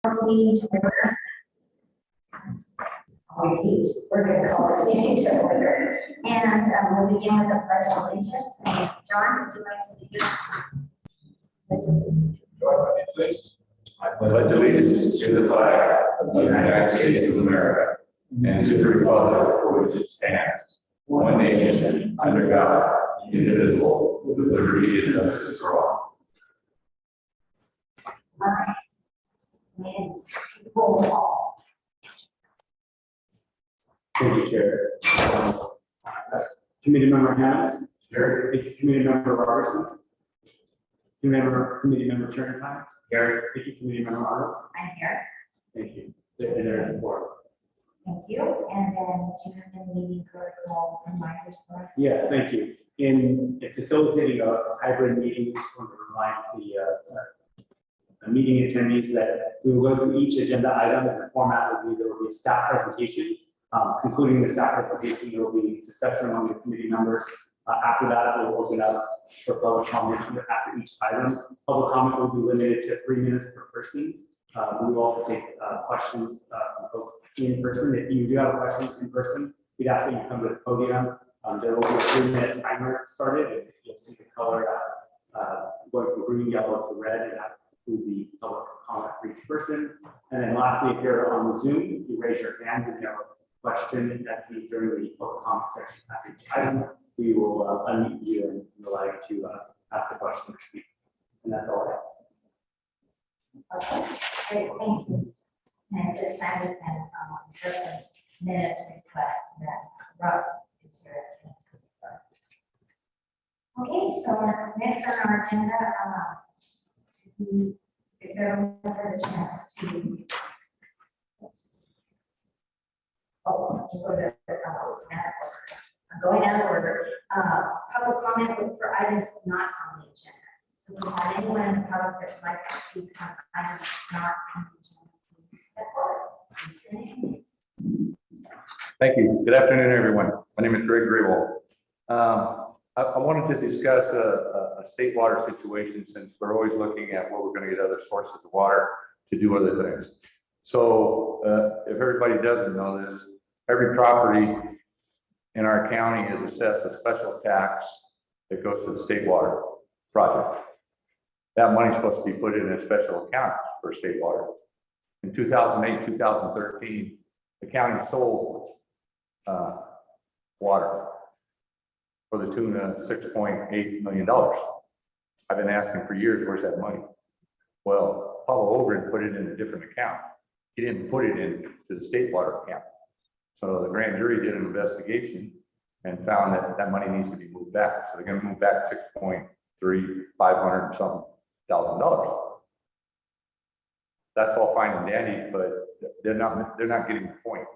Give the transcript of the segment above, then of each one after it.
this meeting to order. We're going to call this meeting to order. And we'll begin with the Pledge of Allegiance. And John, would you like to lead us? Pledge of Allegiance. I pledge allegiance to the flag of the United States of America and to the republic for which it stands, one nation, under God, indivisible, with liberty and justice for all. All right. And roll call. Thank you, Chair. Committee Member Hammond. Here. Thank you, Committee Member Robertson. Committee Member Turner. Here. Thank you, Committee Member Arnold. I'm here. Thank you. There is support. Thank you. And then do you have the meeting protocol reminders for us? Yes, thank you. In facilitating a hybrid meeting, we just want to remind the meeting attendees that we will go through each agenda item, and the format will be there will be a staff presentation. Concluding the staff presentation, there will be discussion among the committee members. After that, we'll open up for public comment after each item. Public comment will be limited to 3 minutes per person. We will also take questions from folks in person. If you do have a question in person, we'd ask that you come to the podium. There will be a 3-minute timer started. And you'll see the color going from green, yellow to red, and that will be public comment for each person. And then lastly, if you're on Zoom, you raise your hand and you have a question that during the public comment section after each item, we will unmute you and allow you to ask the question or speak. And that's all I have. Okay, great, thank you. And at this time, we can first minutes request that Russ is here. Okay, so next on our agenda, if everyone has had a chance to. I'm going out of order. Public comment for items not on the agenda. So if we have anyone in the public that would like to speak on items not on the agenda, please step forward. Thank you. Good afternoon, everyone. My name is Greg Grable. I wanted to discuss a state water situation, since we're always looking at what we're going to get other sources of water to do other things. So if everybody doesn't know this, every property in our county is assessed a special tax that goes to the state water project. That money is supposed to be put in a special account for state water. In 2008, 2013, the county sold water for the tune of $6.8 million. I've been asking for years, where's that money? Well, Paul Overton put it in a different account. He didn't put it into the state water account. So the grand jury did an investigation and found that that money needs to be moved back. So they're going to move back $6.35 something thousand. That's all fine and dandy, but they're not getting the point.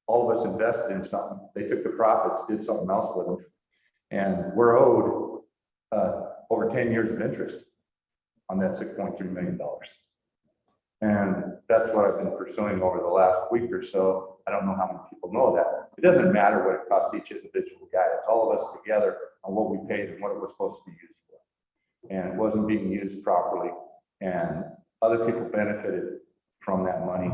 All of us invested in something. They took the profits, did something else with them, and we're owed over 10 years of interest on that $6.3 million. And that's what I've been pursuing over the last week or so. I don't know how many people know that. It doesn't matter what it costs each individual guy. It's all of us together on what we paid and what it was supposed to be used for. And it wasn't being used properly. And other people benefited from that money.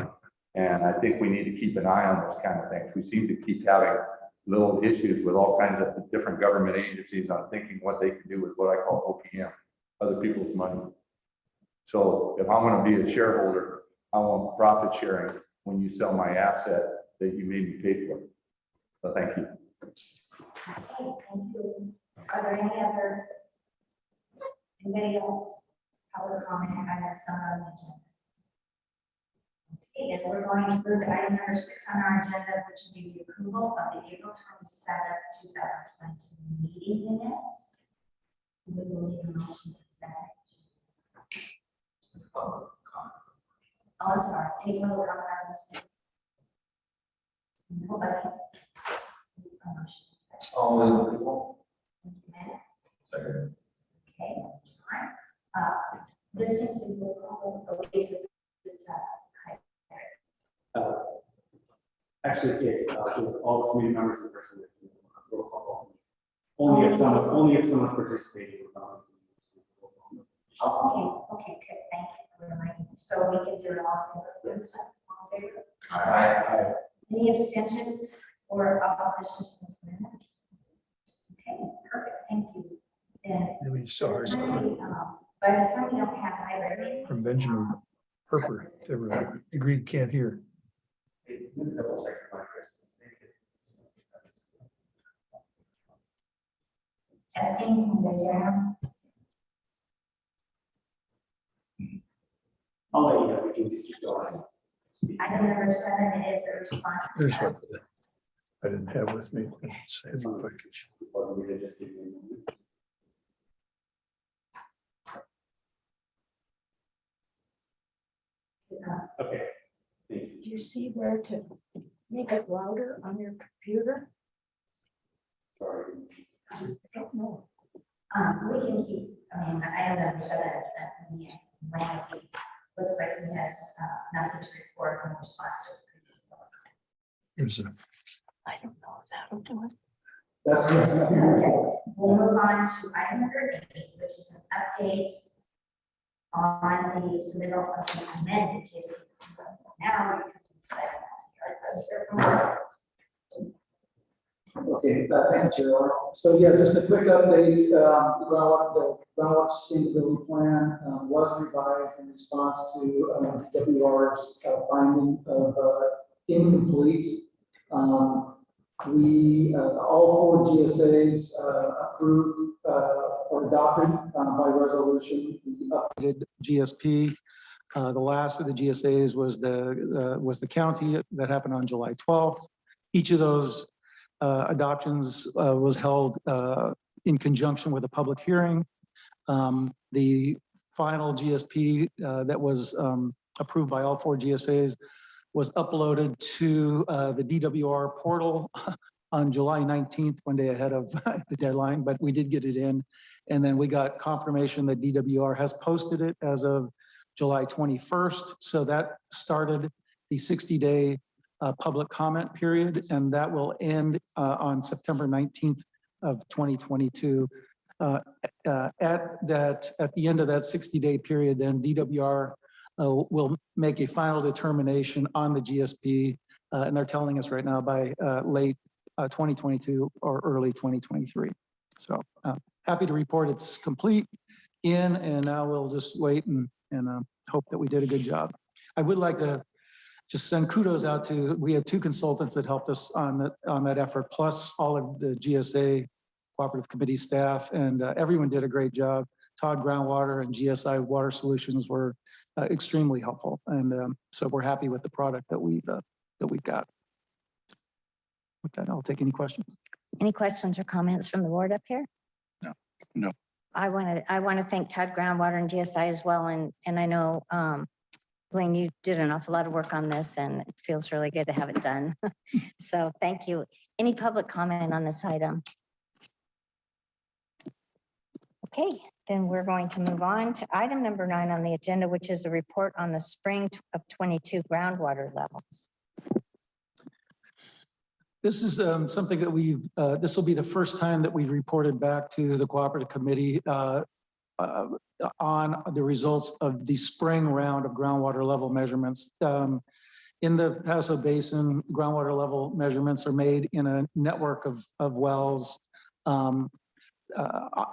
And I think we need to keep an eye on those kind of things. We seem to keep having little issues with all kinds of different government agencies on thinking what they can do with what I call OPM, other people's money. So if I'm going to be a shareholder, I want profit sharing when you sell my asset that you made me pay for. So thank you. Okay, thank you. Are there anybody else? Public comment items not on the agenda? Okay, then we're going to move to item number 6 on our agenda, which will be the approval of the April 27th, 2022 meeting minutes. We will need a motion to second. Oh, I'm sorry. Anyone will come out of this? Nobody. All in approval. Second. Okay. This is the Actually, all committee members in person. Only if someone's participating. Oh, okay, good. Thank you for reminding me. so we can do it all in favor. All in favor? Aye. Any abstentions or oppositions to those minutes? Okay, perfect, thank you. Then, We saw by the time you don't have hybrid meetings. from Benjamin Herper, everyone agreed can't hear. Testing, can you guys hear now? I'll let you know, we can just keep going. Item number 7 is the response. There's what I didn't have with me. It's a heavy package. Or we could just give you a minute. Okay. Thank you. Do you see where to make it louder on your computer? Sorry. I don't know. We can keep, I mean, item number 7 is sent to me as lengthy. Looks like he has nothing to report in response to the previous one. There's a, I don't know if that'll do it. That's correct. Okay, we'll move on to item number 8, which is an update on the submittal of the amended GSP. Now we can decide. Let's hear from Mark. Okay, thank you, Chair. So yeah, just a quick update, the groundwater sustainability plan was revised in response to WR's finding of incomplete. We, all 4 GSAs approved or adopted by resolution the updated GSP. The last of the GSAs was the county that happened on July 12th. Each of those adoptions was held in conjunction with a public hearing. The final GSP that was approved by all 4 GSAs was uploaded to the DWR portal on July 19th, one day ahead of the deadline, but we did get it in. And then we got confirmation that DWR has posted it as of July 21st. So that started the 60-day public comment period, and that will end on September 19th of 2022. At the end of that 60-day period, then DWR will make a final determination on the GSP, and they're telling us right now by late 2022 or early 2023. So happy to report it's complete and now we'll just wait and hope that we did a good job. I would like to just send kudos out to, we had 2 consultants that helped us on that effort, plus all of the GSA Cooperative Committee staff, and everyone did a great job. Todd Groundwater and GSI Water Solutions were extremely helpful, and so we're happy with the product that we've got. With that, I'll take any questions. Any questions or comments from the board up here? No. I want to thank Todd Groundwater and GSI as well, and I know Blaine, you did an awful lot of work on this, and it feels really good to have it done. So thank you. Any public comment on this item? Okay, then we're going to move on to item number 9 on the agenda, which is a report on the spring of 22 groundwater levels. This is something that this will be the first time that we've reported back to the Cooperative Committee on the results of the spring round of groundwater level measurements. In the Paso Basin, groundwater level measurements are made in a network of wells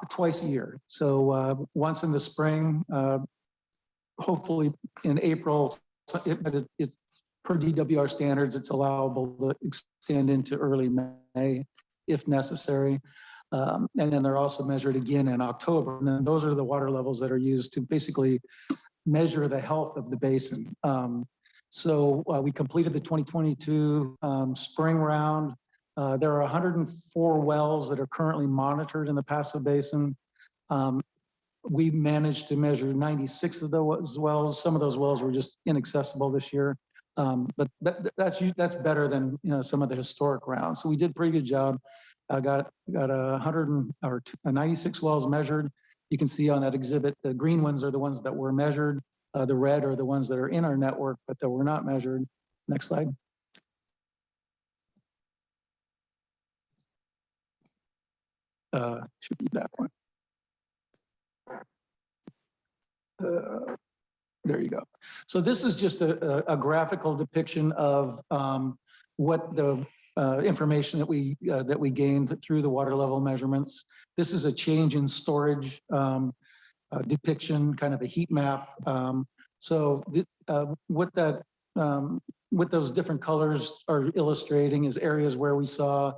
twice a year. So once in the spring, hopefully in April, it's per DWR standards, it's allowable to extend into early May if necessary. And then they're also measured again in October. And then those are the water levels that are used to basically measure the health of the basin. So we completed the 2022 spring round. There are 104 wells that are currently monitored in the Paso Basin. We managed to measure 96 of those wells. Some of those wells were just inaccessible this year. But that's better than some of the historic rounds. So we did a pretty good job. I got 96 wells measured. You can see on that exhibit, the green ones are the ones that were measured. The red are the ones that are in our network, but that were not measured. Next slide. Should be that one. There you go. So this is just a graphical depiction of what the information that we gained through the water level measurements. This is a change in storage depiction, kind of a heat map. So what those different colors are illustrating is areas where we saw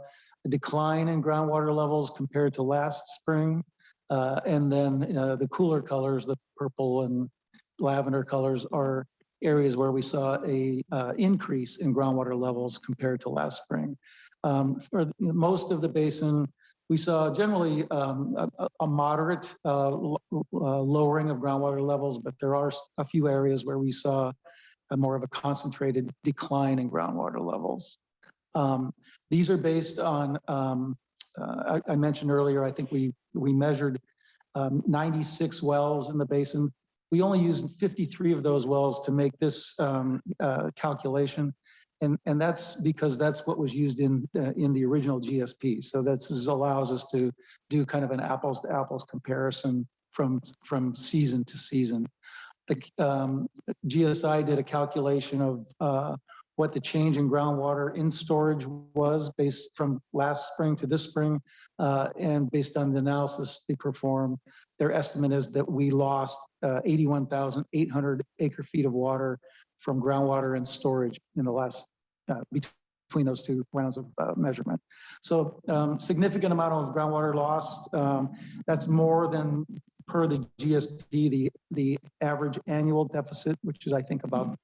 a decline in groundwater levels compared to last spring. And then the cooler colors, the purple and lavender colors, are areas where we saw a increase in groundwater levels compared to last spring. For most of the basin, we saw generally a moderate lowering of groundwater levels, but there are a few areas where we saw a more of a concentrated decline in groundwater levels. These are based on, I mentioned earlier, I think we measured 96 wells in the basin. We only used 53 of those wells to make this calculation. And that's because that's what was used in the original GSP. So that allows us to do kind of an apples to apples comparison from season to season. The GSI did a calculation of what the change in groundwater in storage was based from last spring to this spring. And based on the analysis they performed, their estimate is that we lost 81,800 acre feet of water from groundwater and storage in the last, between those two rounds of measurement. So significant amount of groundwater lost. That's more than per the GSP, the average annual deficit, which is I think about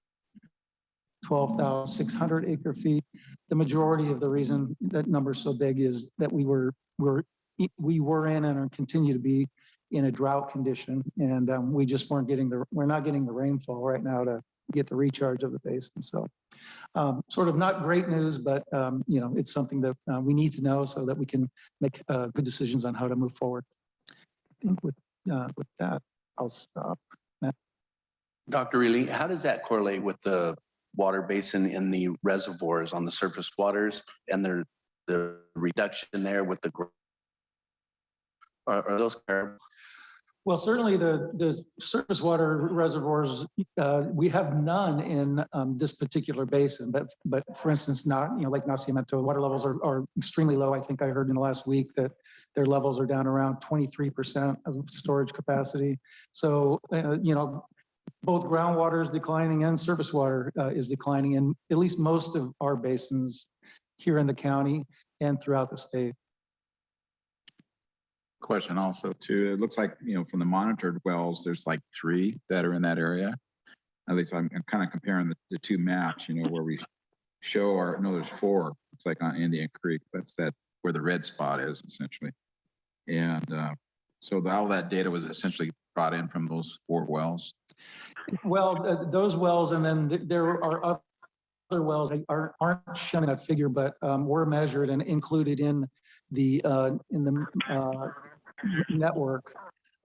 12,600 acre feet. The majority of the reason that number is so big is that we were in and continue to be in a drought condition, and we just we're not getting the rainfall right now to get the recharge of the basin. So sort of not great news, but you know, it's something that we need to know so that we can make good decisions on how to move forward. I think with that, I'll stop. Matt? Dr. Reilly, how does that correlate with the water basin in the reservoirs on the surface waters and the reduction there with the are those comparable? Well, certainly the surface water reservoirs, we have none in this particular basin, but for instance, Lake Nacimiento water levels are extremely low. I think I heard in the last week that their levels are down around 23% of storage capacity. So, both groundwater is declining and surface water is declining in at least most of our basins here in the county and throughout the state. Question also too, it looks like, from the monitored wells, there's like 3 that are in that area. At least I'm kind of comparing the two maps, where we show there's 4, it's like on Indian Creek. That's where the red spot is essentially. And so all that data was essentially brought in from those 4 wells. Well, those wells, and then there are other wells that aren't shown in that figure, but were measured and included in the network.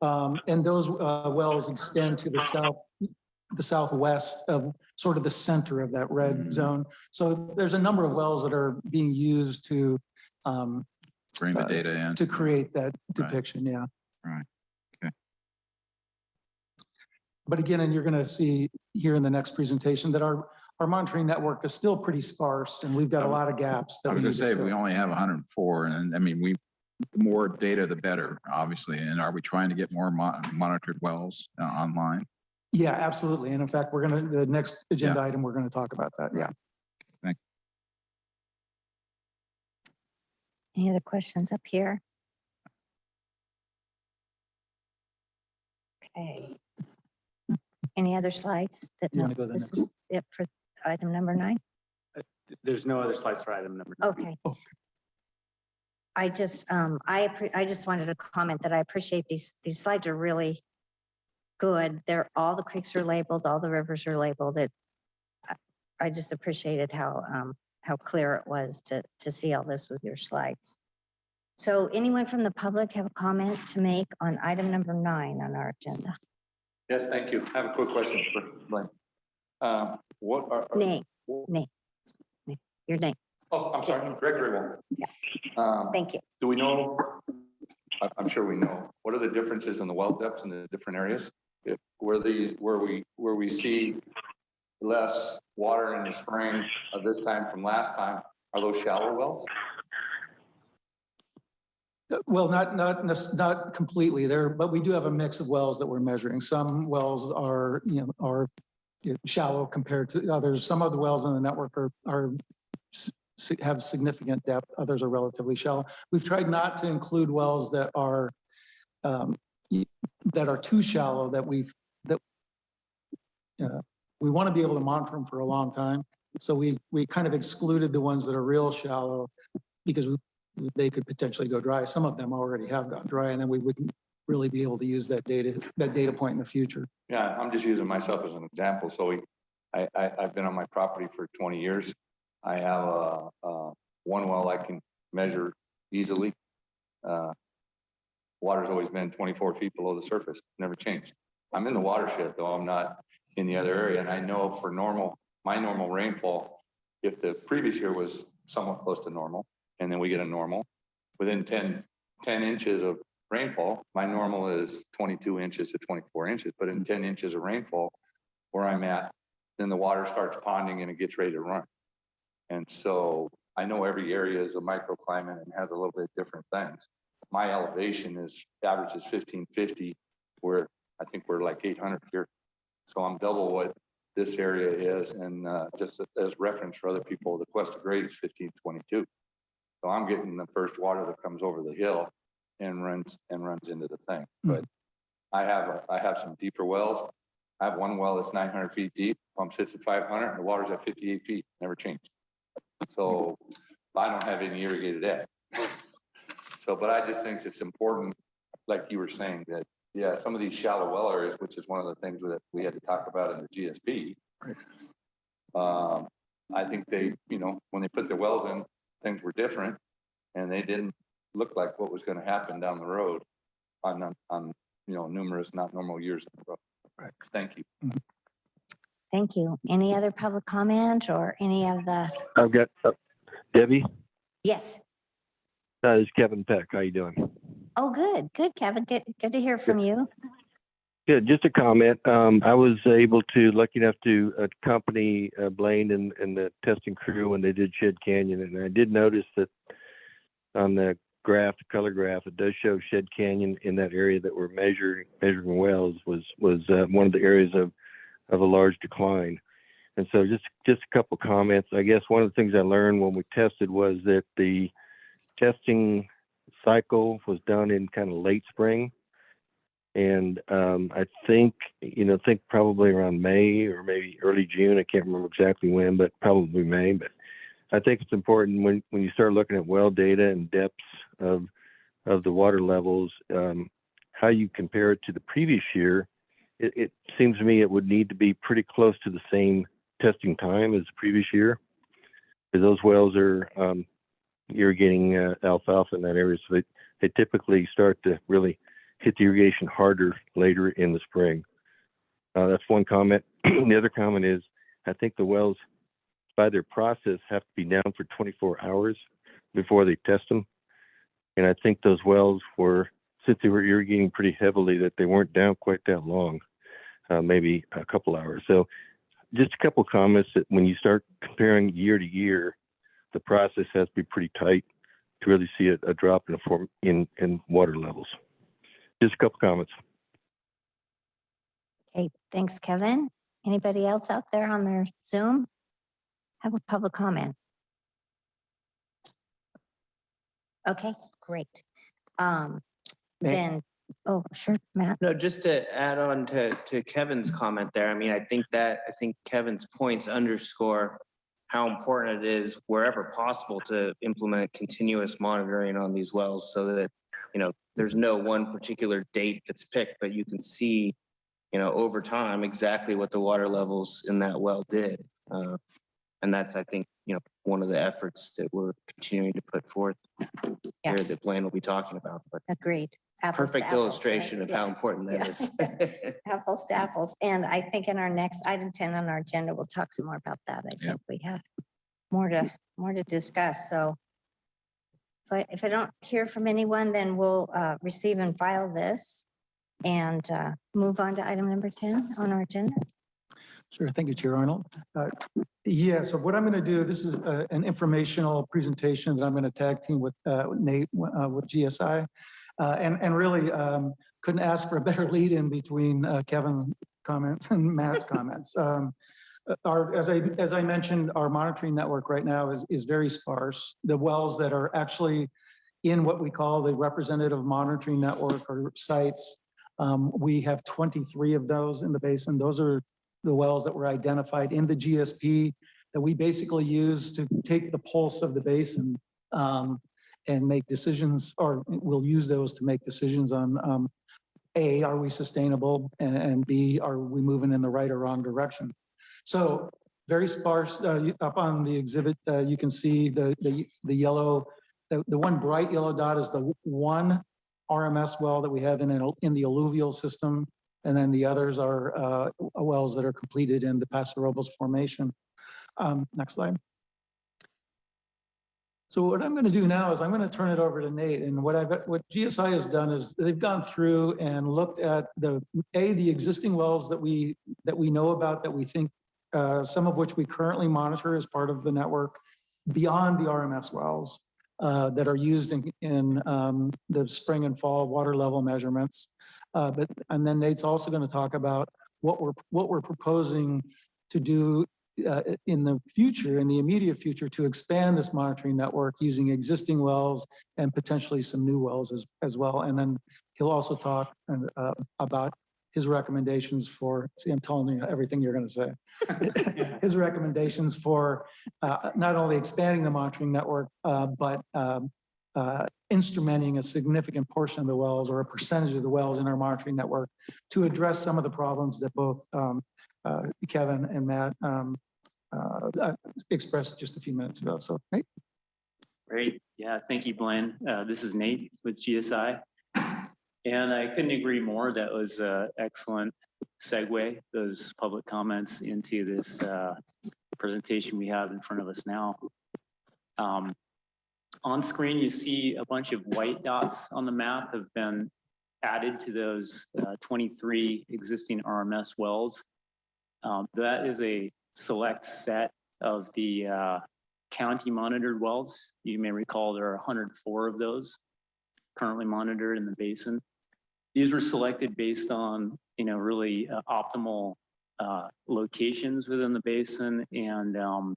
And those wells extend to the southwest of sort of the center of that red zone. So there's a number of wells that are being used to bring the data in to create that depiction. Right. Yeah. Right. Okay. But again, and you're going to see here in the next presentation that our monitoring network is still pretty sparse, and we've got a lot of gaps. I was going to say we only have 104, and I mean the more data, the better, obviously. And are we trying to get more monitored wells online? Yeah, absolutely. And in fact, the next agenda item, we're going to talk about that. Yeah. Thank you. Any other questions up here? Okay. Any other slides? You want to go to the This next? is it for item number 9? There's no other slides for item number 9. Okay. Oh. I just wanted to comment that I appreciate these slides are really good. All the creeks are labeled, all the rivers are labeled. I just appreciated how clear it was to see all this with your slides. So anyone from the public have a comment to make on item number 9 on our agenda? Yes, thank you. I have a quick question for Glenn. What are Name. Your name. Oh, I'm sorry, Gregory Wong. Yeah. Thank you. Do we know? I'm sure we know. What are the differences in the well depths in the different areas? Were we we see less water in the spring of this time from last time, are those shallow wells? Well, not completely there, but we do have a mix of wells that we're measuring. Some wells are, shallow compared to others. Some of the wells in the network have significant depth. Others are relatively shallow. We've tried not to include wells that are too shallow that we want to be able to monitor them for a long time. So we kind of excluded the ones that are real shallow because they could potentially go dry. Some of them already have gone dry, and then we wouldn't really be able to use that data point in the future. Yeah, I'm just using myself as an example. So I've been on my property for 20 years. I have one well I can measure easily. Water's always been 24 feet below the surface, never changed. I'm in the watershed though, I'm not in the other area. And I know for my normal rainfall, if the previous year was somewhat close to normal, and then we get a normal, within 10 inches of rainfall, my normal is 22 inches to 24 inches, but in 10 inches of rainfall where I'm at, then the water starts ponding and it gets ready to run. And so I know every area is a microclimate and has a little bit different things. My elevation averages 1550, where I think we're like 800 here. So I'm double what this area is. And just as reference for other people, the Cuesta grade is 1522. So I'm getting the first water that comes over the hill and runs into the thing. But I have some deeper wells. I have one well that's 900 feet deep, pump sits at 500, and the water's at 58 feet, never changed. So I don't have any irrigated ag. So, but I just think it's important, like you were saying, that, yeah, some of these shallow well areas, which is one of the things that we had to talk about in the GSP. I think they, when they put their wells in, things were different and they didn't look like what was going to happen down the road on numerous not normal years in a row. Right. Thank you. Thank you. Any other public comment or any of the? I've got Debbie. Yes. This is Kevin Peck. How you doing? Oh, good. Good, Kevin. Good to hear from you. Good. Just a comment. I was lucky enough to accompany Blaine and the testing crew when they did Shed Canyon. And I did notice that on the graph, the color graph, it does show Shed Canyon in that area that we're measuring wells was one of the areas of a large decline. And so just a couple comments. I guess one of the things I learned when we tested was that the testing cycle was done in kind of late spring. And I think probably around May or maybe early June. I can't remember exactly when, but probably May. But I think it's important when you start looking at well data and depths of the water levels, how you compare it to the previous year. It seems to me it would need to be pretty close to the same testing time as the previous year, because those wells are irrigating alfalfa in that area. So they typically start to really hit the irrigation harder later in the spring. That's one comment. The other comment is, I think the wells, by their process, have to be down for 24 hours before they test them. And I think those wells were, since they were irrigating pretty heavily, that they weren't down quite that long, maybe a couple hours. So just a couple comments that when you start comparing year to year, the process has to be pretty tight to really see a drop in water levels. Just a couple comments. Okay, thanks, Kevin. Anybody else out there on their Zoom have a public comment? Okay, great. Then, oh, sure, Matt. No, just to add on to Kevin's comment there. I mean, I think Kevin's points underscore how important it is wherever possible to implement continuous monitoring on these wells so that, there's no one particular date that's picked, but you can see, over time exactly what the water levels in that well did. And that's, I think, one of the efforts that we're continuing to put forth here that Blaine will be talking about. But agreed. Apples perfect to apples, illustration right? of how important that is. Apples to apples. And I think in our next item 10 on our agenda, we'll talk some more about that. I think we have more to discuss. So if I don't hear from anyone, then we'll receive and file this and move on to item number 10 on our agenda. Sure. Thank you, Chair Arnold. Yeah, so what I'm going to do, this is an informational presentation that I'm going to tag team with Nate with GSI. And really couldn't ask for a better lead in between Kevin's comments and Matt's comments. As I mentioned, our monitoring network right now is very sparse. The wells that are actually in what we call the representative monitoring network or sites, we have 23 of those in the basin. Those are the wells that were identified in the GSP that we basically use to take the pulse of the basin and make decisions, or we'll use those to make decisions on A, are we sustainable? And B, are we moving in the right or wrong direction? So very sparse. Up on the exhibit, you can see the yellow, the one bright yellow dot is the one RMS well that we have in the alluvial system. And then the others are wells that are completed in the Paso Robles formation. Next slide. So what I'm going to do now is I'm going to turn it over to Nate. And what GSI has done is they've gone through and looked at the existing wells that we know about, that we think some of which we currently monitor as part of the network, beyond the RMS wells that are used in the spring and fall water level measurements. And then Nate's also going to talk about what we're proposing to do in the future, in the immediate future, to expand this monitoring network using existing wells and potentially some new wells as well. And then he'll also talk about his recommendations for, see, I'm telling you everything you're going to say. His recommendations for not only expanding the monitoring network, but instrumenting a significant portion of the wells or a percentage of the wells in our monitoring network to address some of the problems that both Kevin and Matt expressed just a few minutes ago. So, Nate. Great. Yeah, thank you, Blaine. This is Nate with GSI. And I couldn't agree more. That was an excellent segue, those public comments, into this presentation we have in front of us now. On screen, you see a bunch of white dots on the map have been added to those 23 existing RMS wells. That is a select set of the county monitored wells. You may recall there are 104 of those currently monitored in the basin. These were selected based on, really optimal locations within the basin, and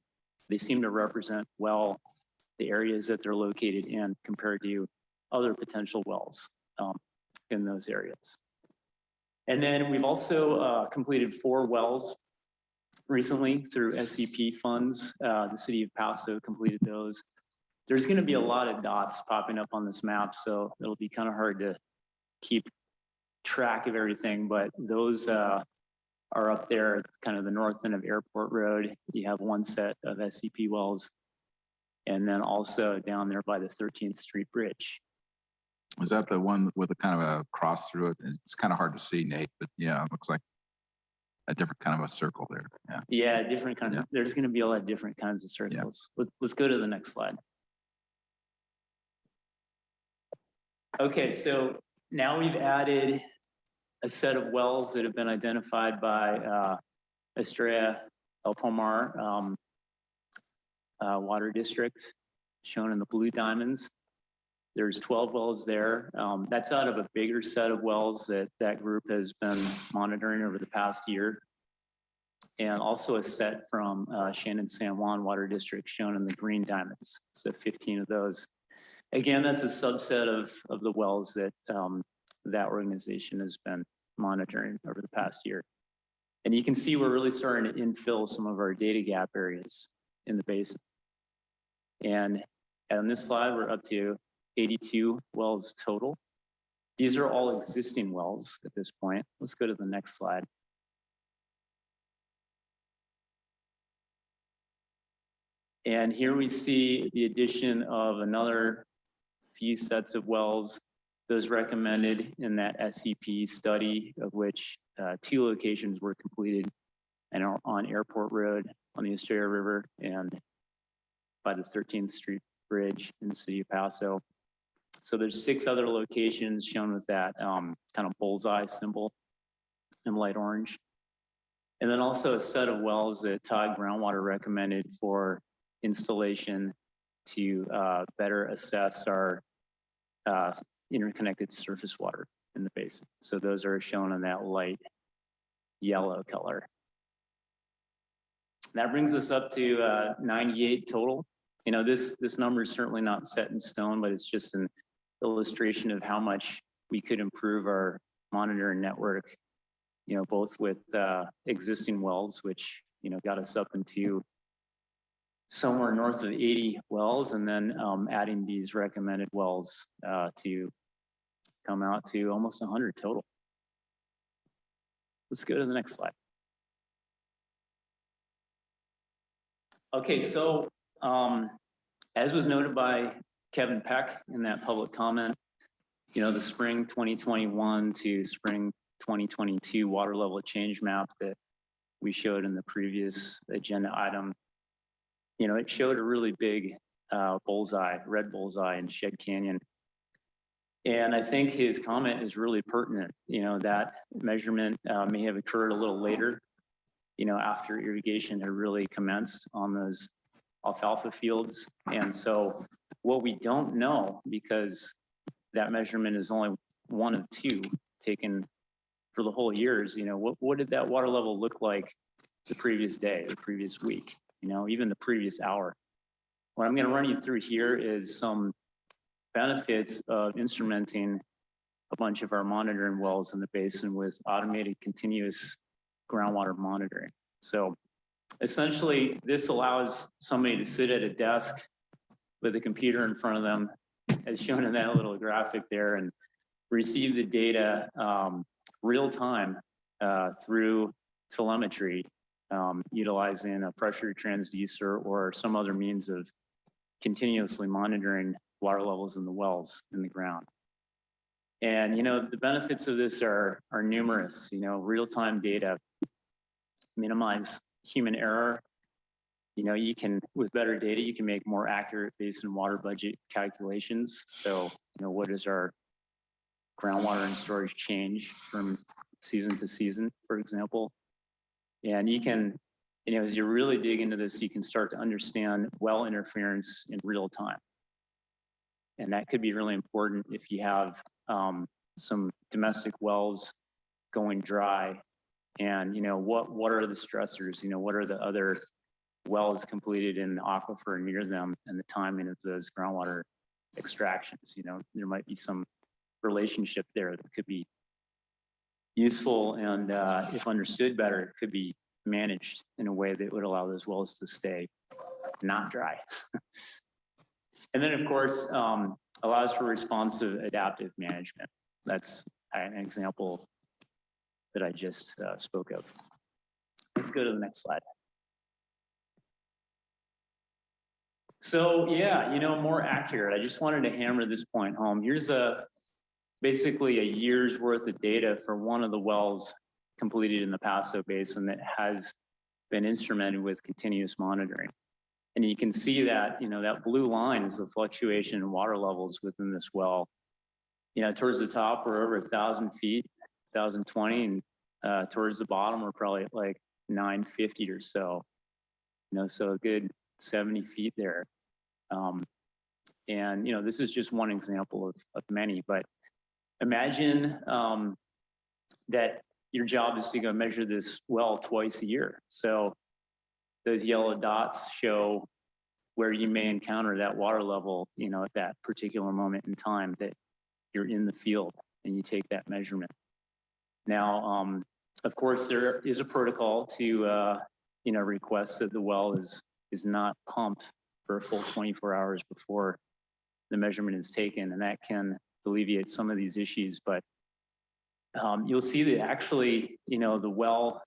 they seem to represent well the areas that they're located in compared to other potential wells in those areas. And then we've also completed 4 wells recently through SCP funds. The city of Paso completed those. There's going to be a lot of dots popping up on this map, so it'll be kind of hard to keep track of everything, but those are up there, kind of the north end of Airport Road. You have one set of SCP wells, and then also down there by the 13th Street Bridge. Is that the one with a kind of a cross through it? It's kind of hard to see, Nate, but yeah, it looks like a different kind of a circle there. Yeah. Yeah, different kind of, there's going to be a lot of different kinds of circles. Yeah. Let's go to the next slide. Okay, so now we've added a set of wells that have been identified by Estrella El Pomar Water District, shown in the blue diamonds. There's 12 wells there. That's out of a bigger set of wells that group has been monitoring over the past year. And also a set from Shannon San Juan Water District, shown in the green diamonds. So 15 of those. Again, that's a subset of the wells that that organization has been monitoring over the past year. And you can see we're really starting to infill some of our data gap areas in the basin. And on this slide, we're up to 82 wells total. These are all existing wells at this point. Let's go to the next slide. And here we see the addition of another few sets of wells, those recommended in that SCP study, of which 2 locations were completed and are on Airport Road on the Estrella River and by the 13th Street Bridge in the city of Paso. So there's 6 other locations shown with that kind of bullseye symbol in light orange. And then also a set of wells that Todd Groundwater recommended for installation to better assess our interconnected surface water in the basin. So those are shown in that light yellow color. That brings us up to 98 total. You know, this number is certainly not set in stone, but it's just an illustration of how much we could improve our monitoring network, you know, both with existing wells, which, you know, got us up into somewhere north of 80 wells, and then adding these recommended wells to come out to almost 100 total. Let's go to the next slide. Okay, so as was noted by Kevin Peck in that public comment, you know, the spring 2021 to spring 2022 water level change map that we showed in the previous agenda item, you know, it showed a really big bullseye, red bullseye in Shed Canyon. And I think his comment is really pertinent. You know, that measurement may have occurred a little later, you know, after irrigation had really commenced on those alfalfa fields. And so what we don't know, because that measurement is only one of two taken for the whole year, is, you know, what did that water level look like the previous day, the previous week, you know, even the previous hour? What I'm going to run you through here is some benefits of instrumenting a bunch of our monitoring wells in the basin with automated continuous groundwater monitoring. So essentially, this allows somebody to sit at a desk with a computer in front of them, as shown in that little graphic there, and receive the data real time through telemetry, utilizing a pressure transducer or some other means of continuously monitoring water levels in the wells in the ground. And, you know, the benefits of this are numerous. You know, real-time data minimize human error. You know, you can, with better data, you can make more accurate basin water budget calculations. So, you know, what is our groundwater and storage change from season to season, for example? And you can, you know, as you really dig into this, you can start to understand well interference in real time. And that could be really important if you have some domestic wells going dry. And, you know, what are the stressors? You know, what are the other wells completed in the aquifer near them, and the timing of those groundwater extractions? You know, there might be some relationship there that could be useful, and if understood better, it could be managed in a way that would allow those wells to stay not dry. And then, of course, allows for responsive adaptive management. That's an example that I just spoke of. Let's go to the next slide. So yeah, you know, more accurate. I just wanted to hammer this point home. Here's basically a year's worth of data for one of the wells completed in the Paso Basin that has been instrumented with continuous monitoring. And you can see that, you know, that blue line is the fluctuation in water levels within this well. You know, towards the top, we're over 1,000 feet, 1,020, and towards the bottom, we're probably at like 950 or so. You know, so a good 70 feet there. And, you know, this is just one example of many, but imagine that your job is to go measure this well twice a year. So those yellow dots show where you may encounter that water level, you know, at that particular moment in time that you're in the field and you take that measurement. Now, of course, there is a protocol to, you know, request that the well is not pumped for a full 24 hours before the measurement is taken, and that can alleviate some of these issues. But you'll see that actually, you know, the well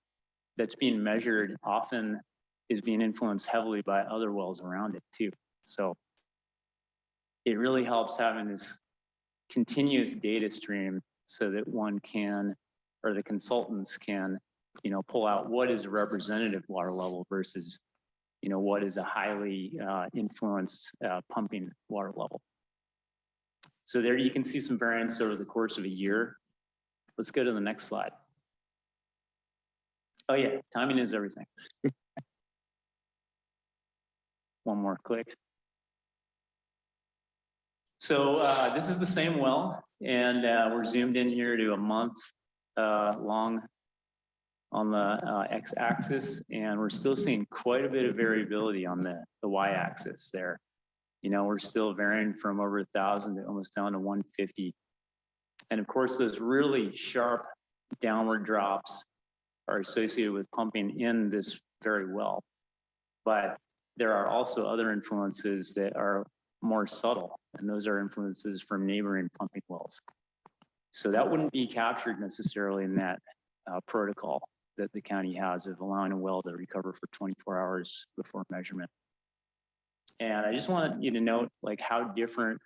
that's being measured often is being influenced heavily by other wells around it too. So it really helps having this continuous data stream so that one can, or the consultants can, you know, pull out what is a representative water level versus, you know, what is a highly influenced pumping water level. So there you can see some variance over the course of a year. Let's go to the next slide. Oh yeah, timing is everything. One more click. So this is the same well, and we're zoomed in here to a month long on the x-axis, and we're still seeing quite a bit of variability on the y-axis there. You know, we're still varying from over 1,000 to almost down to 150. And of course, those really sharp downward drops are associated with pumping in this very well. But there are also other influences that are more subtle, and those are influences from neighboring pumping wells. So that wouldn't be captured necessarily in that protocol that the county has of allowing a well to recover for 24 hours before measurement. And I just wanted you to note like how different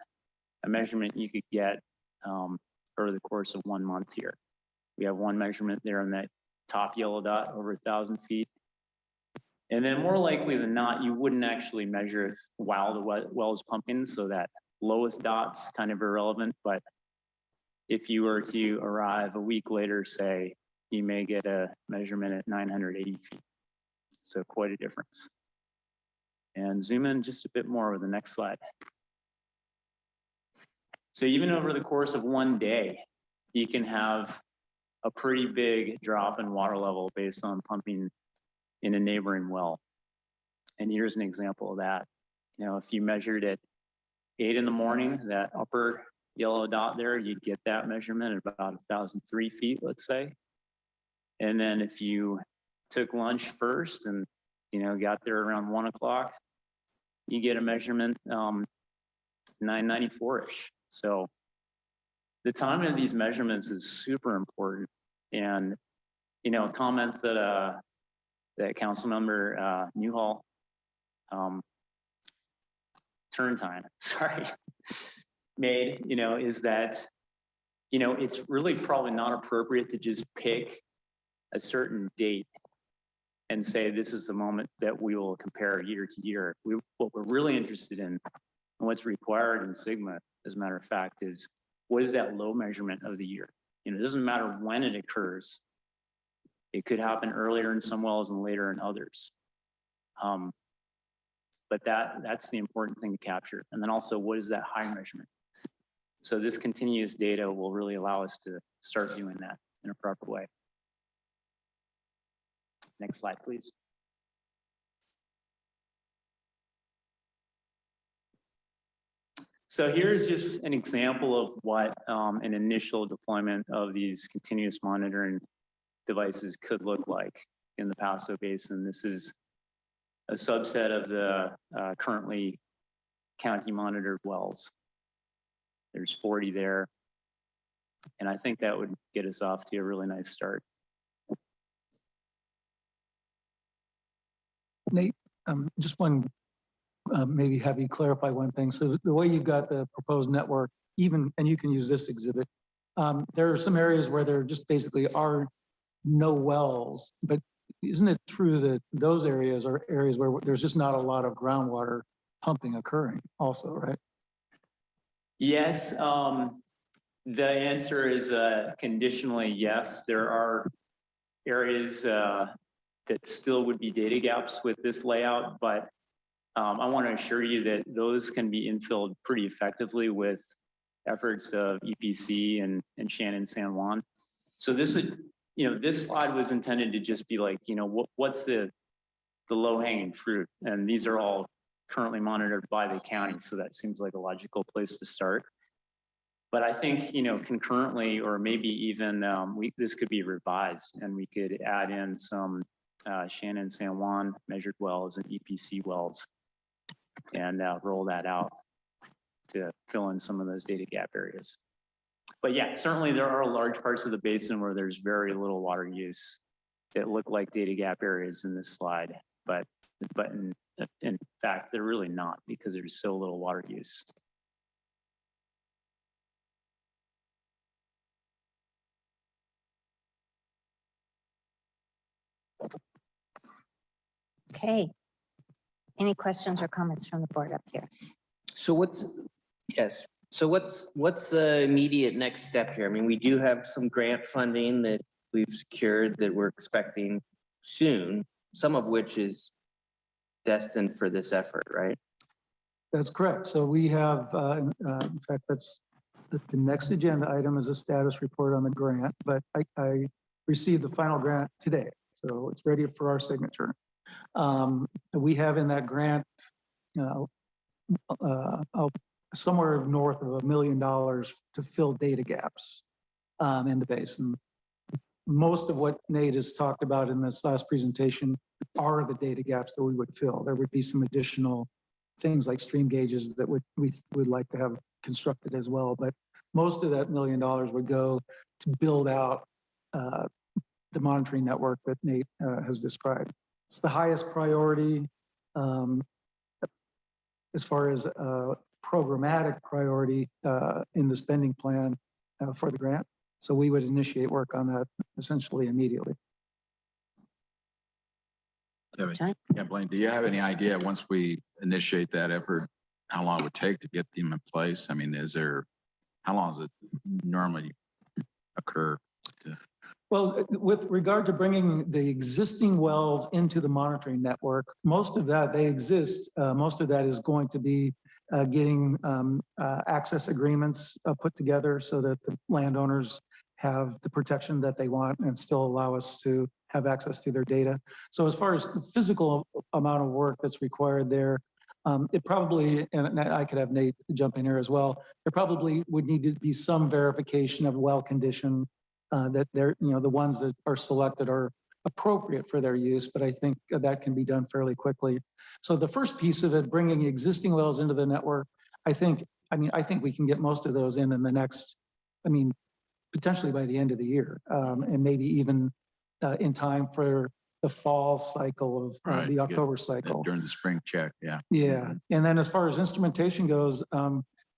a measurement you could get over the course of 1 month here. We have one measurement there in that top yellow dot over 1,000 feet. And then more likely than not, you wouldn't actually measure it while the well is pumping, so that lowest dot's kind of irrelevant. But if you were to arrive a week later, say, you may get a measurement at 980 feet. So quite a difference. And zoom in just a bit more with the next slide. So even over the course of 1 day, you can have a pretty big drop in water level based on pumping in a neighboring well. And here's an example of that. You know, if you measured at 8 in the morning, that upper yellow dot there, you'd get that measurement at about 1,003 feet, let's say. And then if you took lunch first and, you know, got there around 1 o'clock, you get a measurement 994-ish. So the timing of these measurements is super important. And, you know, a comment that that Councilmember Newhall, Turntime, sorry, made, you know, is that, you know, it's really probably not appropriate to just pick a certain date and say this is the moment that we will compare year to year. What we're really interested in and what's required in Sigma, as a matter of fact, is what is that low measurement of the year? You know, it doesn't matter when it occurs. It could happen earlier in some wells and later in others. But that's the important thing to capture. And then also, what is that high measurement? So this continuous data will really allow us to start doing that in a proper way. Next slide, please. So here's just an example of what an initial deployment of these continuous monitoring devices could look like in the Paso Basin. This is a subset of the currently county monitored wells. There's 40 there. And I think that would get us off to a really nice start. Nate, just one, maybe have you clarify one thing. So the way you've got the proposed network, even, and you can use this exhibit, there are some areas where there just basically are no wells, but isn't it true that those areas are areas where there's just not a lot of groundwater pumping occurring also, right? Yes, the answer is conditionally yes. There are areas that still would be data gaps with this layout, but I want to assure you that those can be infilled pretty effectively with efforts of EPC and Shannon San Juan. So this would, you know, this slide was intended to just be like, you know, what's the low hanging fruit? And these are all currently monitored by the county. So that seems like a logical place to start. But I think, you know, concurrently, or maybe even this could be revised and we could add in some Shannon San Juan measured wells and EPC wells and roll that out to fill in some of those data gap areas. But yeah, certainly there are large parts of the basin where there's very little water use that look like data gap areas in this slide, but in fact, they're really not because there's so little water use. Okay. Any questions or comments from the board up here? So what's the immediate next step here? I mean, we do have some grant funding that we've secured that we're expecting soon, some of which is destined for this effort, right? That's correct. So we have, in fact, that's the next agenda item is a status report on the grant, but I received the final grant today, so it's ready for our signature. We have in that grant, somewhere north of $1 million to fill data gaps in the basin. Most of what Nate has talked about in this last presentation are the data gaps that we would fill. There would be some additional things like stream gauges that we would like to have constructed as well. But most of that $1 million would go to build out the monitoring network that Nate has described. It's the highest priority as far as programmatic priority in the spending plan for the grant. So we would initiate work on that essentially immediately. Yeah, Blaine, do you have any idea, once we initiate that effort, how long it would take to get them in place? I mean, how long does it normally occur? Well, with regard to bringing the existing wells into the monitoring network, most of that, they exist. Most of that is going to be getting access agreements put together so that the landowners have the protection that they want and still allow us to have access to their data. So as far as the physical amount of work that's required there, it probably, and I could have Nate jump in here as well, there probably would need to be some verification of well condition that they're, the ones that are selected are appropriate for their use, but I think that can be done fairly quickly. So the first piece of it, bringing existing wells into the network, I think we can get most of those in the next, potentially by the end of the year, and maybe even in time for the fall cycle of the October cycle. During the spring check, yeah. Yeah, and then as far as instrumentation goes,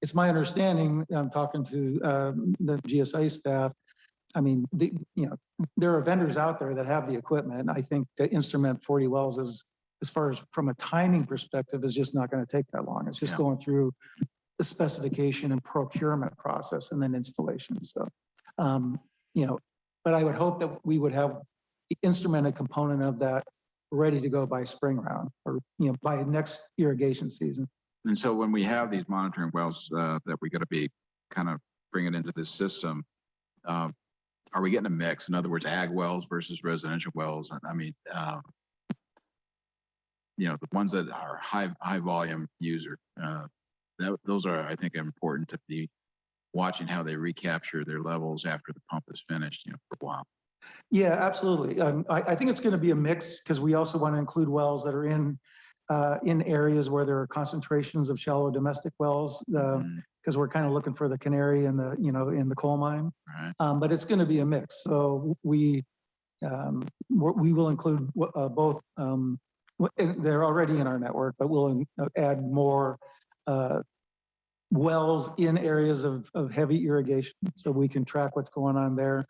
it's my understanding, I'm talking to the GSA staff, there are vendors out there that have the equipment. I think to instrument 40 wells is, as far as from a timing perspective, is just not going to take that long. It's just going through the specification and procurement process and then installation. So, but I would hope that we would have the instrumented component of that ready to go by spring round or, by next irrigation season. And so when we have these monitoring wells that we got to be kind of bringing into this system, are we getting a mix? In other words, ag wells versus residential wells? The ones that are high volume user, those are, I think, important to be watching how they recapture their levels after the pump is finished, for a while. Yeah, absolutely. I think it's going to be a mix because we also want to include wells that are in areas where there are concentrations of shallow domestic wells. Because we're kind of looking for the canary in the, in the coal mine. Right. But it's going to be a mix. So we will include both. They're already in our network, but we'll add more wells in areas of heavy irrigation, so we can track what's going on there.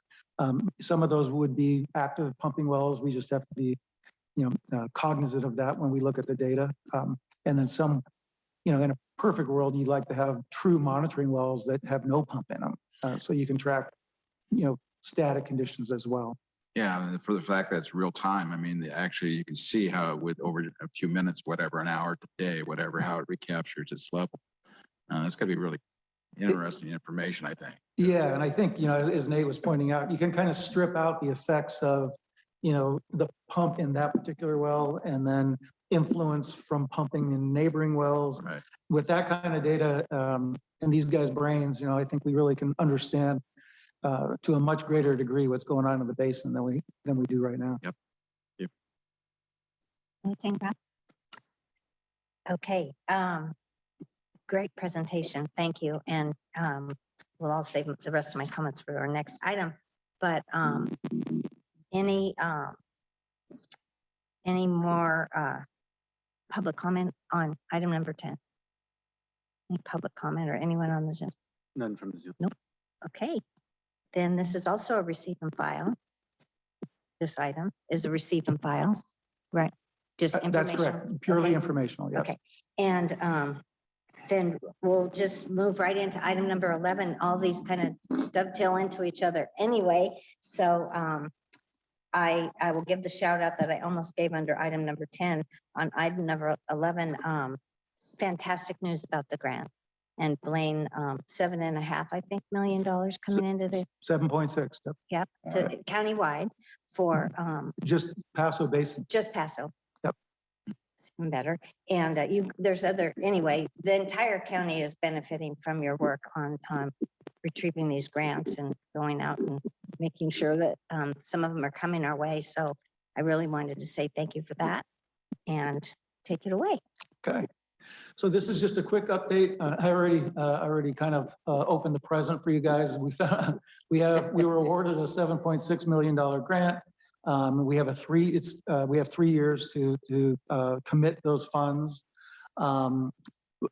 Some of those would be active pumping wells. We just have to be, cognizant of that when we look at the data. And then some, in a perfect world, you'd like to have true monitoring wells that have no pump in them, so you can track, static conditions as well. Yeah, and for the fact that it's real time, actually you can see how it would over a few minutes, whatever, an hour to day, whatever, how it recaptures its level. That's going to be really interesting information, I think. Yeah, and I think, as Nate was pointing out, you can kind of strip out the effects of, the pump in that particular well and then influence from pumping in neighboring wells. Right. With that kind of data in these guys' brains, I think we really can understand to a much greater degree what's going on in the basin than we do right now. Yep. Anything, Rob? Okay. Great presentation. Thank you. And I'll save the rest of my comments for our next item. But any more public comment on item number 10? Any public comment or anyone on the Zoom? None from the Zoom. Nope. Okay. Then this is also a receive and file. This item is a receive and file, right? Just information. That's correct. Purely informational, yes. Okay. And then we'll just move right into item number 11. All these kind of dovetail into each other anyway. So I will give the shout out that I almost gave under item number 10 on item number 11. Fantastic news about the grant. And Blaine, $7.5, I think, $million coming into the, 7.6, yep. to countywide for Just Paso Basin. just Paso. Yep. It's even better. And there's other, anyway, the entire county is benefiting from your work on retrieving these grants and going out and making sure that some of them are coming our way. So I really wanted to say thank you for that and take it away. Okay. So this is just a quick update. I already kind of opened the present for you guys. We were awarded a $7.6 million grant. We have 3 years to commit those funds. As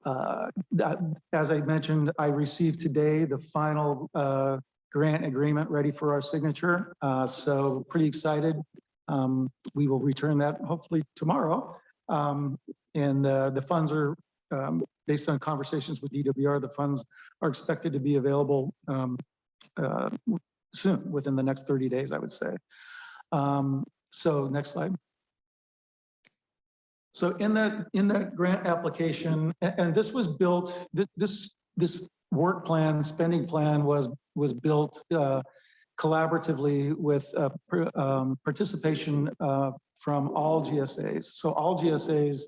I mentioned, I received today the final grant agreement ready for our signature. So pretty excited. We will return that hopefully tomorrow. And the funds are, based on conversations with DWR, the funds are expected to be available soon, within the next 30 days, I would say. So next slide. So in that grant application, and this was built, this work plan, spending plan was built collaboratively with participation from all GSAs. So all GSAs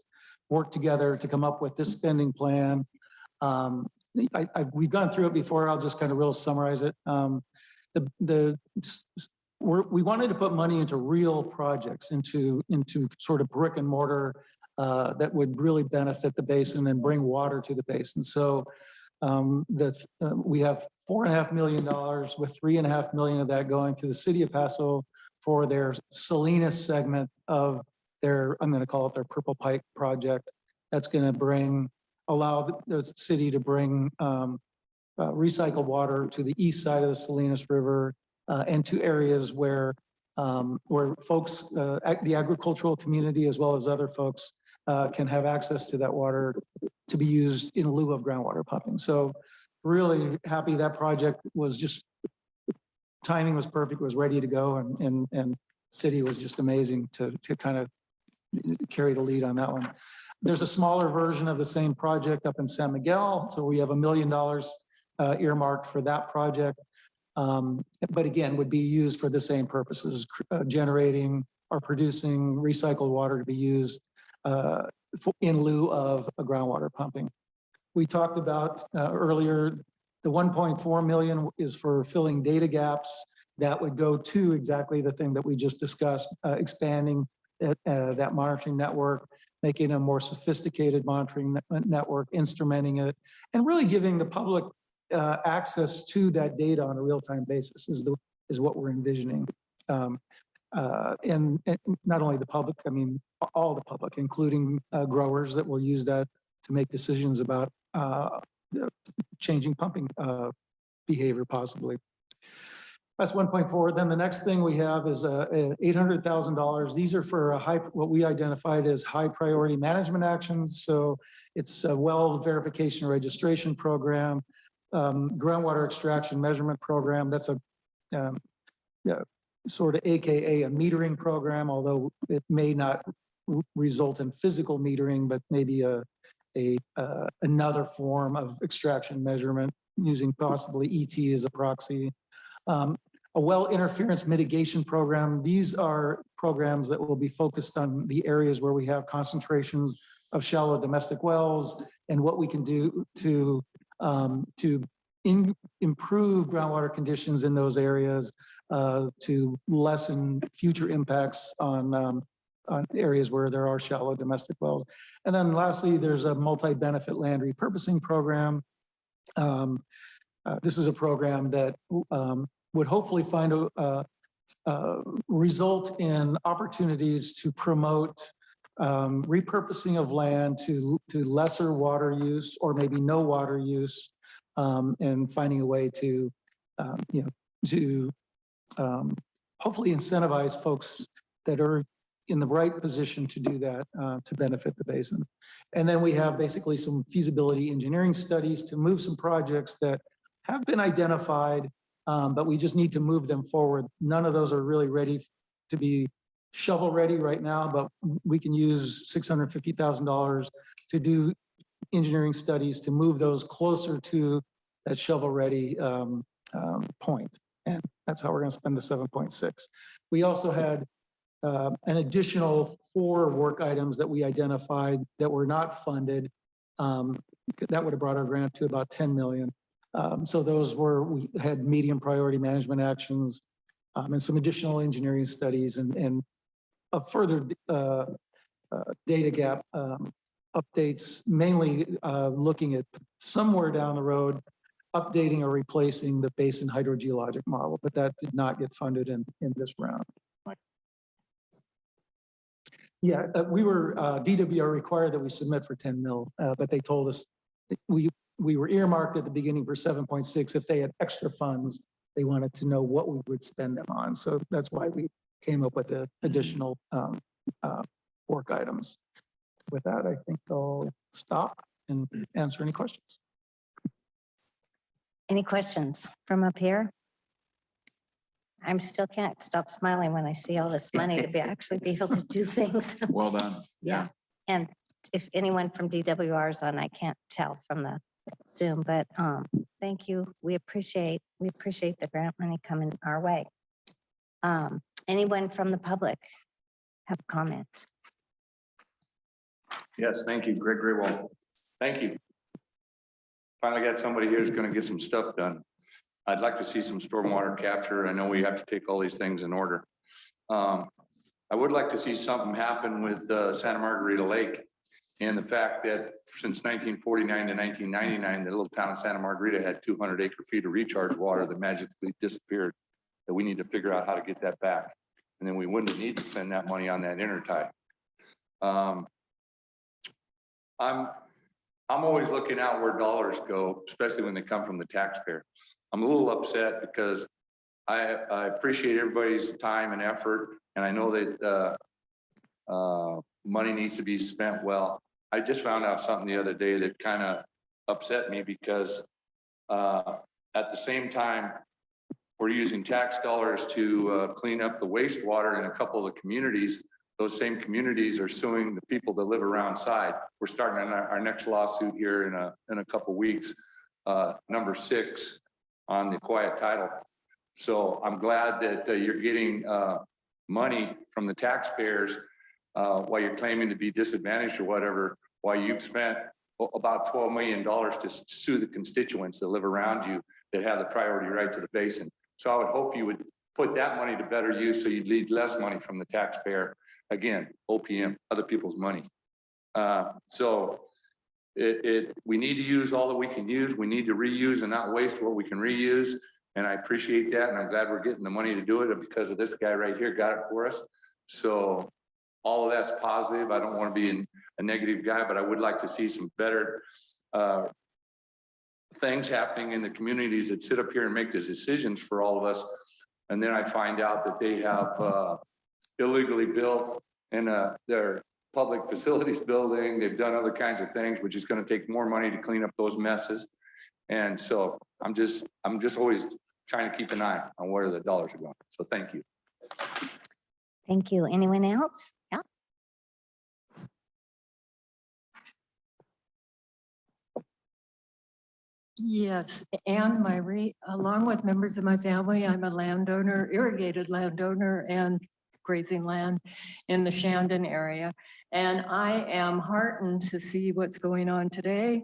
work together to come up with this spending plan. We've gone through it before. I'll just kind of real summarize it. We wanted to put money into real projects, into sort of brick and mortar that would really benefit the basin and bring water to the basin. So we have $4.5 million, with $3.5 million of that going to the city of Paso for their Salinas segment of their, I'm going to call it their Purple Pipe project. That's going to allow the city to bring recycled water to the east side of the Salinas River and to areas where folks, the agricultural community, as well as other folks, can have access to that water to be used in lieu of groundwater pumping. So really happy that project was just, timing was perfect, was ready to go, and city was just amazing to kind of carry the lead on that one. There's a smaller version of the same project up in San Miguel. So we have $1 million earmarked for that project. But again, would be used for the same purposes, generating or producing recycled water to be used in lieu of a groundwater pumping. We talked about earlier, the 1.4 million is for filling data gaps. That would go to exactly the thing that we just discussed, expanding that monitoring network, making a more sophisticated monitoring network, instrumenting it, and really giving the public access to that data on a real-time basis is what we're envisioning. And not only the public, I mean, all the public, including growers that will use that to make decisions about changing pumping behavior possibly. That's 1.4. Then the next thing we have is $800,000. These are for what we identified as high priority management actions. So it's a well verification registration program, groundwater extraction measurement program. That's a sort of AKA a metering program, although it may not result in physical metering, but maybe another form of extraction measurement using possibly ET as a proxy. A well interference mitigation program. These are programs that will be focused on the areas where we have concentrations of shallow domestic wells and what we can do to improve groundwater conditions in those areas to lessen future impacts on areas where there are shallow domestic wells. And then lastly, there's a multi-benefit land repurposing program. This is a program that would hopefully result in opportunities to promote repurposing of land to lesser water use or maybe no water use, and finding a way to hopefully incentivize folks that are in the right position to do that to benefit the basin. And then we have basically some feasibility engineering studies to move some projects that have been identified, but we just need to move them forward. None of those are really ready to be shovel ready right now, but we can use $650,000 to do engineering studies to move those closer to that shovel ready point. And that's how we're going to spend the 7.6. We also had an additional 4 work items that we identified that were not funded. That would have brought our grant to about 10 million. So those were, we had medium priority management actions and some additional engineering studies and a further data gap updates, mainly looking at somewhere down the road, updating or replacing the basin hydrogeologic model, but that did not get funded in this round. Yeah, we were, DWR required that we submit for 10 mil, but they told us that we were earmarked at the beginning for 7.6. If they had extra funds, they wanted to know what we would spend them on. So that's why we came up with the additional work items. With that, I think I'll stop and answer any questions. Any questions from up here? I'm still can't stop smiling when I see all this money to be actually be able to do things. Well done. Yeah. And if anyone from DWR is on, I can't tell from the Zoom, but thank you. We appreciate the grant money coming our way. Anyone from the public have comments? Yes, thank you, Greg Grewal. Thank you. Finally got somebody here who's going to get some stuff done. I'd like to see some stormwater capture. I know we have to take all these things in order. I would like to see something happen with Santa Margarita Lake and the fact that since 1949 to 1999, the little town of Santa Margarita had 200 acre-feet of recharge water that magically disappeared. That we need to figure out how to get that back. And then we wouldn't need to spend that money on that intertie. I'm always looking out where dollars go, especially when they come from the taxpayer. I'm a little upset because I appreciate everybody's time and effort, and I know that money needs to be spent well. I just found out something the other day that kind of upset me because at the same time, we're using tax dollars to clean up the wastewater in a couple of the communities. Those same communities are suing the people that live around side. We're starting our next lawsuit here in a couple weeks, number 6 on the quiet title. So I'm glad that you're getting money from the taxpayers while you're claiming to be disadvantaged or whatever, while you've spent about $12 million to sue the constituents that live around you that have the priority right to the basin. So I would hope you would put that money to better use so you'd need less money from the taxpayer. Again, OPM, other people's money. We need to use all that we can use. We need to reuse and not waste what we can reuse. And I appreciate that. And I'm glad we're getting the money to do it because of this guy right here got it for us. So all of that's positive. I don't want to be a negative guy, but I would like to see some better things happening in the communities that sit up here and make the decisions for all of us. And then I find out that they have illegally built in their public facilities building. They've done other kinds of things, which is going to take more money to clean up those messes. And so I'm just always trying to keep an eye on where the dollars are going. So thank you. Thank you. Anyone else? Yeah. Yes, Anne Myrie, along with members of my family, I'm a landowner, irrigated landowner and grazing land in the Shandon area. And I am heartened to see what's going on today.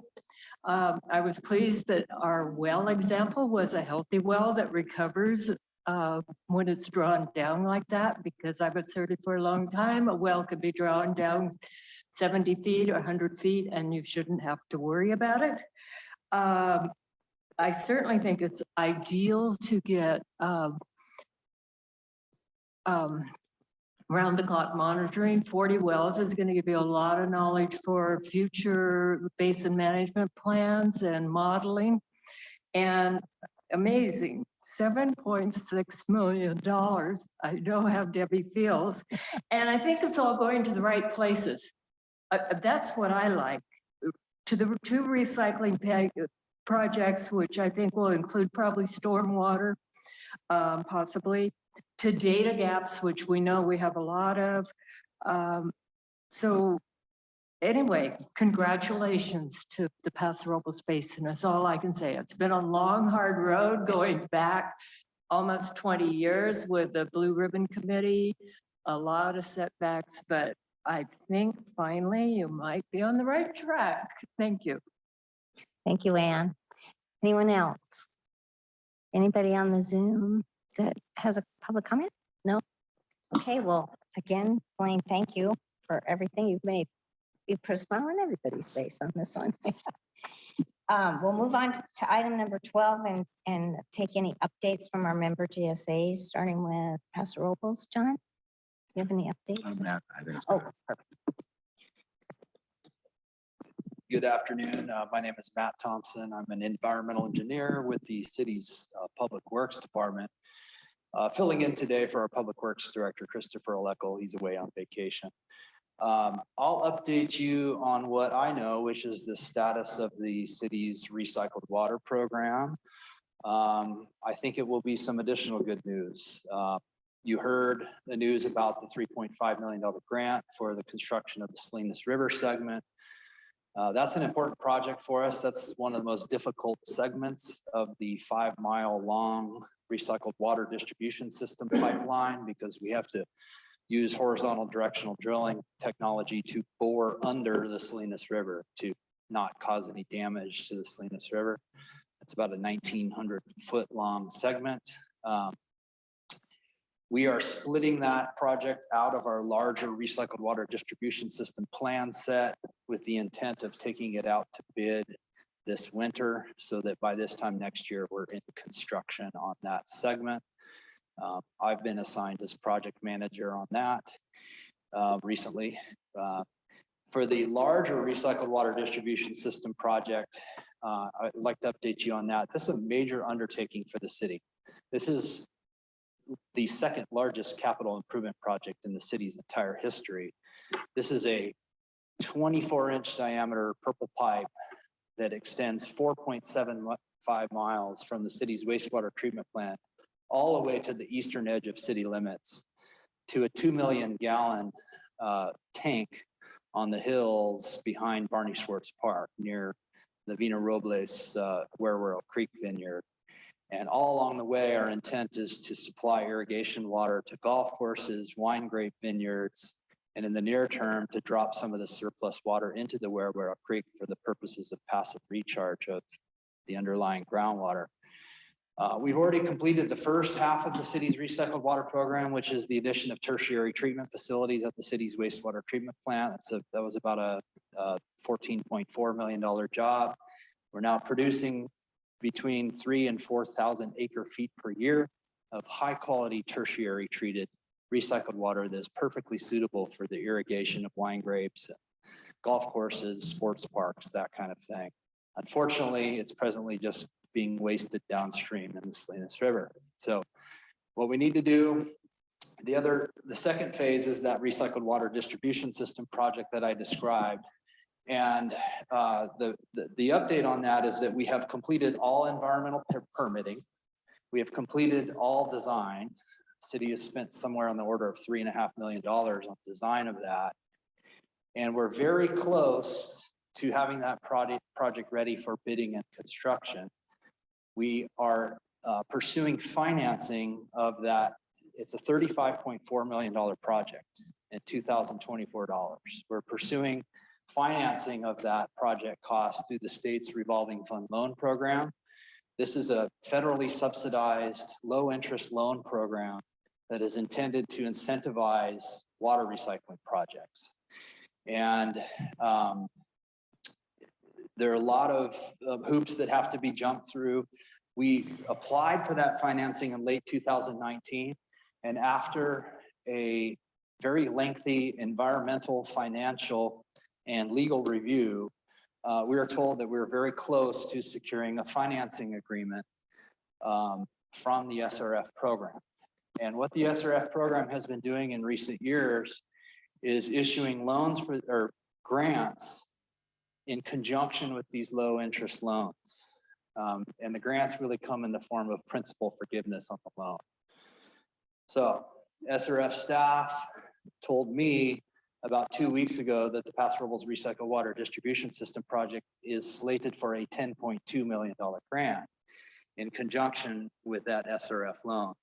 I was pleased that our well example was a healthy well that recovers when it's drawn down like that, because I've asserted for a long time, a well could be drawn down 70 feet or 100 feet and you shouldn't have to worry about it. I certainly think it's ideal to get round-the-clock monitoring. 40 wells is going to give you a lot of knowledge for future basin management plans and modeling. And amazing, $7.6 million. I know how Debbie feels. And I think it's all going to the right places. That's what I like. To the 2 recycling projects, which I think will include probably stormwater, possibly, to data gaps, which we know we have a lot of. So anyway, congratulations to the Paso Robles Basin. That's all I can say. It's been a long, hard road going back almost 20 years with the Blue Ribbon Committee, a lot of setbacks, but I think finally you might be on the right track. Thank you. Thank you, Anne. Anyone else? Anybody on the Zoom that has a public comment? No? Okay, well, again, Blaine, thank you for everything you've made. You put a smile on everybody's face on this one. We'll move on to item number 12 and take any updates from our member GSAs, starting with Paso Robles. John, do you have any updates? Matt, I think it's Oh, good. perfect. Good afternoon. My name is Matt Thompson. I'm an environmental engineer with the city's Public Works Department. Filling in today for our Public Works Director, Christopher Leckel. He's away on vacation. I'll update you on what I know, which is the status of the city's recycled water program. I think it will be some additional good news. You heard the news about the $3.5 million grant for the construction of the Salinas River segment. That's an important project for us. That's one of the most difficult segments of the 5-mile long recycled water distribution system pipeline, because we have to use horizontal directional drilling technology to bore under the Salinas River to not cause any damage to the Salinas River. It's about a 1,900-foot long segment. We are splitting that project out of our larger recycled water distribution system plan set with the intent of taking it out to bid this winter, so that by this time next year, we're in construction on that segment. I've been assigned as project manager on that recently. For the larger recycled water distribution system project, I'd like to update you on that. This is a major undertaking for the city. This is the second largest capital improvement project in the city's entire history. This is a 24-inch diameter purple pipe that extends 4.75 miles from the city's wastewater treatment plant all the way to the eastern edge of city limits to a 2 million gallon tank on the hills behind Barney Schwartz Park near the Vina Robles Where Creek Vineyard. And all along the way, our intent is to supply irrigation water to golf courses, wine grape vineyards, and in the near term to drop some of the surplus water into the Where Creek for the purposes of passive recharge of the underlying groundwater. We've already completed the first half of the city's recycled water program, which is the addition of tertiary treatment facilities at the city's wastewater treatment plant. That was about a $14.4 million job. We're now producing between 3,000 and 4,000 acre feet per year of high quality tertiary treated recycled water that is perfectly suitable for the irrigation of wine grapes, golf courses, sports parks, that kind of thing. Unfortunately, it's presently just being wasted downstream in the Salinas River. So what we need to do, the second phase is that recycled water distribution system project that I described. And the update on that is that we have completed all environmental permitting. We have completed all design. The city has spent somewhere on the order of $3.5 million on design of that. And we're very close to having that project ready for bidding and construction. We are pursuing financing of that. It's a $35.4 million project in 2024 dollars. We're pursuing financing of that project cost through the state's revolving fund loan program. This is a federally subsidized low interest loan program that is intended to incentivize water recycling projects. And there are a lot of hoops that have to be jumped through. We applied for that financing in late 2019, and after a very lengthy environmental, financial, and legal review, we were told that we were very close to securing a financing agreement from the SRF program. And what the SRF program has been doing in recent years is issuing loans or grants in conjunction with these low interest loans. And the grants really come in the form of principal forgiveness on the loan. So SRF staff told me about 2 weeks ago that the Paso Robles Recycled Water Distribution System project is slated for a $10.2 million grant in conjunction with that SRF loan.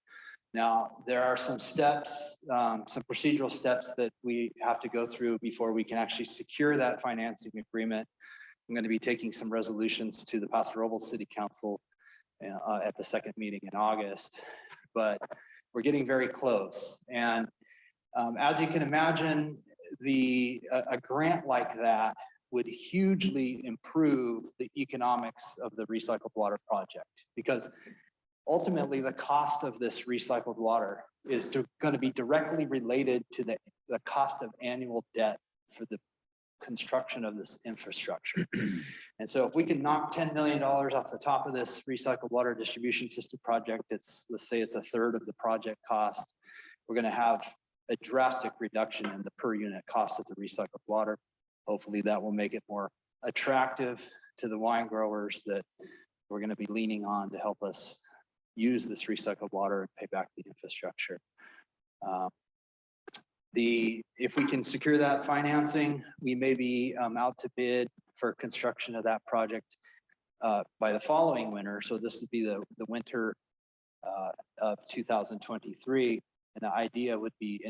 Now, there are some steps, some procedural steps that we have to go through before we can actually secure that financing agreement. I'm going to be taking some resolutions to the Paso Robles City Council at the second meeting in August, but we're getting very close. And as you can imagine, a grant like that would hugely improve the economics of the recycled water project, because ultimately the cost of this recycled water is going to be directly related to the cost of annual debt for the construction of this infrastructure. And so if we can knock $10 million off the top of this recycled water distribution system project, let's say it's a third of the project cost, we're going to have a drastic reduction in the per unit cost of the recycled water. Hopefully that will make it more attractive to the wine growers that we're going to be leaning on to help us use this recycled water and pay back the infrastructure. If we can secure that financing, we may be out to bid for construction of that project by the following winter. So this would be the winter of 2023. And the idea would be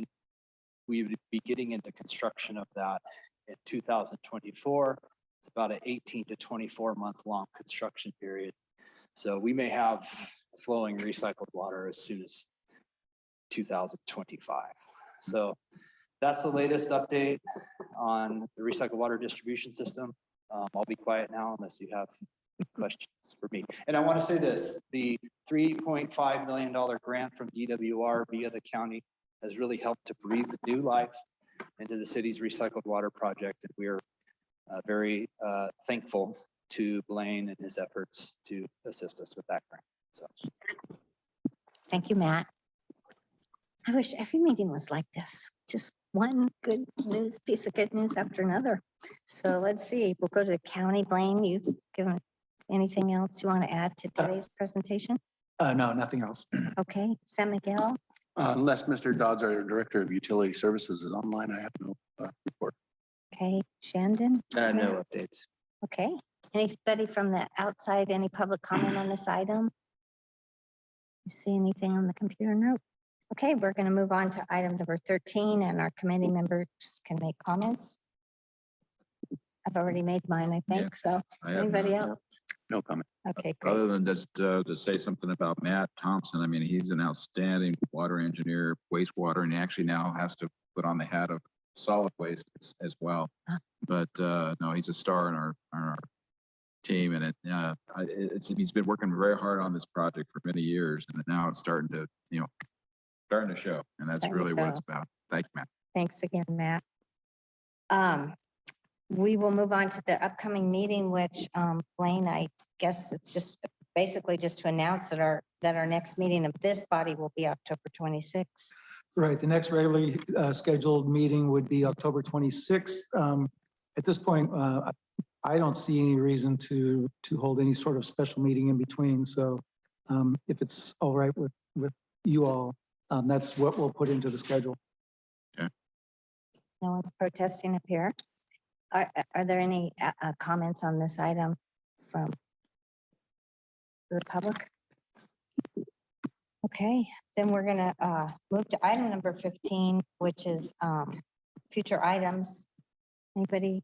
we would be getting into construction of that in 2024. It's about an 18 to 24 month long construction period. So we may have flowing recycled water as soon as 2025. So that's the latest update on the recycled water distribution system. I'll be quiet now unless you have questions for me. And I want to say this, the $3.5 million grant from DWR via the county has really helped to breathe new life into the city's recycled water project. And we're very thankful to Blaine and his efforts to assist us with that grant. So, Thank you, Matt. I wish every meeting was like this. Just one good news, piece of good news after another. So let's see, we'll go to the county. Blaine, you've given anything else you want to add to today's presentation? No, nothing else. Okay, San Miguel, Unless Mr. Dodds, our Director of Utility Services, is online, I have no report. okay, Shandon? No updates. Okay, anybody from the outside, any public comment on this item? You see anything on the computer? No. Okay, we're going to move on to item number 13, and our committee members can make comments. I've already made mine, I think, so I have anybody none. else? No comment. Okay, great. Other than just to say something about Matt Thompson, I mean, he's an outstanding water engineer, wastewater, and he actually now has to put on the hat of solid waste as well. Huh. But no, he's a star in our team, and he's been working very hard on this project for many years, and now it's starting to show, and that's Starting to really what show. it's about. Thank you, Matt. Thanks again, Matt. We will move on to the upcoming meeting, which Blaine, I guess it's just basically just to announce that our next meeting of this body will be October 26th. Right, the next regularly scheduled meeting would be October 26th. At this point, I don't see any reason to hold any sort of special meeting in between. So if it's all right with you all, that's what we'll put into the schedule. No one's protesting up here. Are there any comments on this item from the public? Okay, then we're gonna move to item number 15, which is future items. Anybody